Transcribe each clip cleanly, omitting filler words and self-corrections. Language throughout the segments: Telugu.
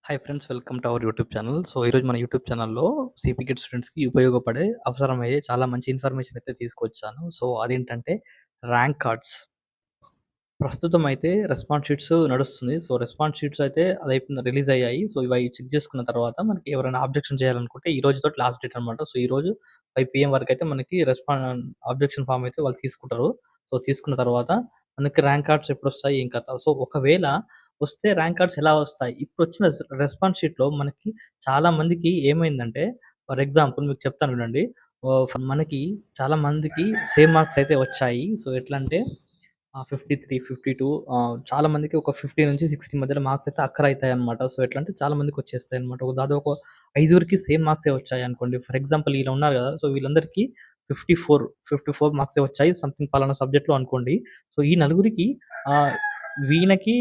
Hi friends, welcome to our YouTube channel. So, ఈరోజు మన యూట్యూబ్ ఛానల్‌లో సిపి కిడ్స్ స్టూడెంట్స్‌కి ఉపయోగపడే, అవసరమయ్యే చాలా మంచి ఇన్ఫర్మేషన్ అయితే తీసుకొచ్చాను. సో, అదేంటంటే ర్యాంక్ కార్డ్స్. ప్రస్తుతం అయితే రెస్పాన్స్ షీట్స్ నడుస్తుంది. సో, రెస్పాన్స్ షీట్స్ అయితే అదయిపోయింది, రిలీజ్ అయ్యాయి. సో, ఇవి చెక్ చేసుకున్న తర్వాత మనకి ఎవరైనా అబ్జెక్షన్ చేయాలనుకుంటే ఈ రోజుతోటి లాస్ట్ డేట్ అనమాట. సో, ఈరోజు 5 పీఎం వరకైతే మనకి అబ్జెక్షన్ ఫార్మ్ అయితే వాళ్ళు తీసుకుంటారు. సో, తీసుకున్న తర్వాత మనకి ర్యాంక్ కార్డ్స్ ఎప్పుడొస్తాయి, ఏం కథ? సో, ఒకవేళ వస్తే ర్యాంక్ కార్డ్స్ ఎలా వస్తాయి? ఇప్పుడొచ్చిన రెస్పాన్స్ షీట్‌లో మనకి చాలా మందికి ఏమైందంటే, ఫర్ ఎగ్జాంపుల్ మీకు చెప్తాను వినండి. మనకి చాలా మందికి సేమ్ మార్క్స్ అయితే వచ్చాయి. సో, ఎట్లంటే 53, 52 చాలా మందికి ఒక 50-60 మధ్యలో మార్క్స్ అయితే అక్కరయితాయన్నమాట. సో, ఎట్లంటే చాలా మందికొచ్చేస్తాయన్నమాట. దాదాపు 5 సేమ్ మార్క్సే వచ్చాయనుకోండి. ఫర్ ఎగ్జాంపుల్ ఈళ్ళు ఉన్నారు గదా! సో, వీళ్ళందరికీ 54 మార్క్సే వచ్చాయి. సంథింగ్ పలానా సబ్జెక్ట్‌లో అనుకోండి. సో, ఈ నలుగురికి ఆహ్, వీళ్ళకి,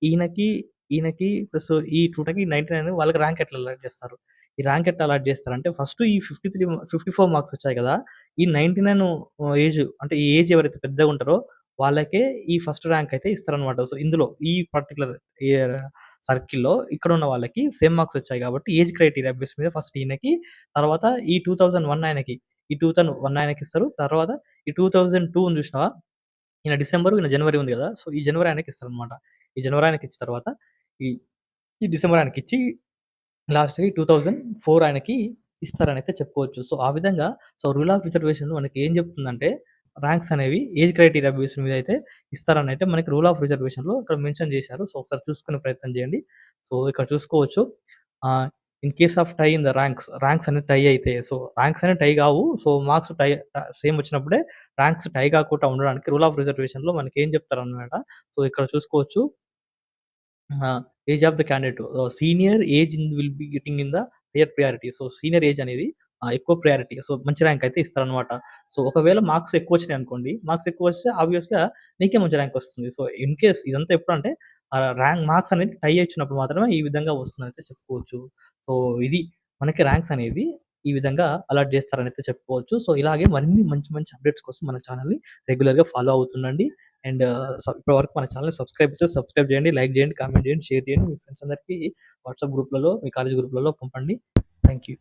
ఈయనకి, ఈయనకి ప్లస్ ఈ 99 వాళ్ళకి ర్యాంక్ ఎట్లా అలాట్ జేస్తారు? ఈ ర్యాంక్ ఎట్లా అలాట్ జేస్తారంటే ఫస్ట్ ఈ 54 మార్క్స్ వచ్చాయి గదా! ఈ 99 ఏజ్ అంటే ఈ ఏజ్ ఎవరైతే పెద్దగుంటారో వాళ్ళకే ఈ ఫస్ట్ ర్యాంక్ అయితే ఇస్తారనమాట. సో, ఇందులో ఈ పర్టిక్యులర్ ఏ సర్కిల్‌లో ఇక్కడున్న వాళ్ళకి సేమ్ మార్క్స్ వచ్చాయి కాబట్టి ఏజ్ క్రైటీరియా బేస్ మీద ఫస్ట్ ఈయనకి, తర్వాత ఈ 2001 ఆయనకి, ఈ 2001 ఆయనకిస్తారు. తర్వాత ఈ 2002 ఉంది చూసినావా? ఈయన డిసెంబర్, ఈయన జనవరి ఉంది గదా! సో, ఈ జనవరి ఆయనకిస్తారనమాట. ఈ జనవరి ఆయనకిచ్చిన తర్వాత ఈ ఈ డిసెంబర్ ఆయనకిచ్చి లాస్ట్‌కి 2004 ఆయనకి ఇస్తారనైతే చెప్పుకోవచ్చు. సో, ఆ విధంగా రూల్ ఆఫ్ రిజర్వేషన్ మనకి ఏం చెప్తుందంటే, ర్యాంక్స్ అనేవి ఏజ్ క్రైటీరియా బేస్ మీద అయితే ఇస్తారనైతే మనకి రూల్ ఆఫ్ రిజర్వేషన్‌లో ఇక్కడ మెన్షన్ చేశారు. సో, ఒకసారి చూసుకునే ప్రయత్నం చేయండి. సో, ఇక్కడ చూసుకోవచ్చు. Ah, in case of tie in the ranks అనేది టై అయితే, సో, ర్యాంక్స్ అనేవి టై కావు. సో, మార్క్స్ సేమ్ వచ్చినప్పుడే ర్యాంక్స్ టై కాకుండా ఉండడానికి రూల్ ఆఫ్ రిజర్వేషన్‌లో మనకేం చెప్తారనమాట. సో, ఇక్కడ చూసుకోవచ్చు. ఆ! Age of the candidate senior age will be getting in the higher priority. So, senior age అనేది ఎక్కువ ప్రయారిటీ. సో, మంచి ర్యాంక్ అయితే ఇస్తారనమాట. సో, ఒకవేళ మార్క్స్ ఎక్కువొచ్చినాయనుకోండి, మార్క్స్ ఎక్కువొస్తే ఆబ్వియస్‌గా నీకే మంచి ర్యాంక్ వస్తుంది. సో, ఇన్ కేస్ ఇదంతా ఎప్పుడంటే మార్క్స్ అనేది టై వచ్చినప్పుడు మాత్రమే ఈ విధంగా వస్తుందనైతే చెప్పుకోవచ్చు. సో, ఇది మనకి ర్యాంక్స్ అనేది ఈ విధంగా అలాట్ చేస్తారనైతే చెప్పుకోవచ్చు. సో, ఇలాగే మరిన్ని మంచి మంచి అప్డేట్స్ కోసం మన ఛానెల్‌ని రెగ్యులర్‌గా ఫాలో అవుతుండండి. అండ్ ఇప్పటివరకు మన ఛానెల్‌ని సబ్స్క్రైబ్ చేయండి, లైక్ చేయండి, కామెంట్ చేయండి, షేర్ చేయండి. మీ ఫ్రెండ్స్ అందరికీ వాట్సాప్ గ్రూప్‌లలో, మీ కాలేజ్ గ్రూప్‌లలో పంపండి. Thank you.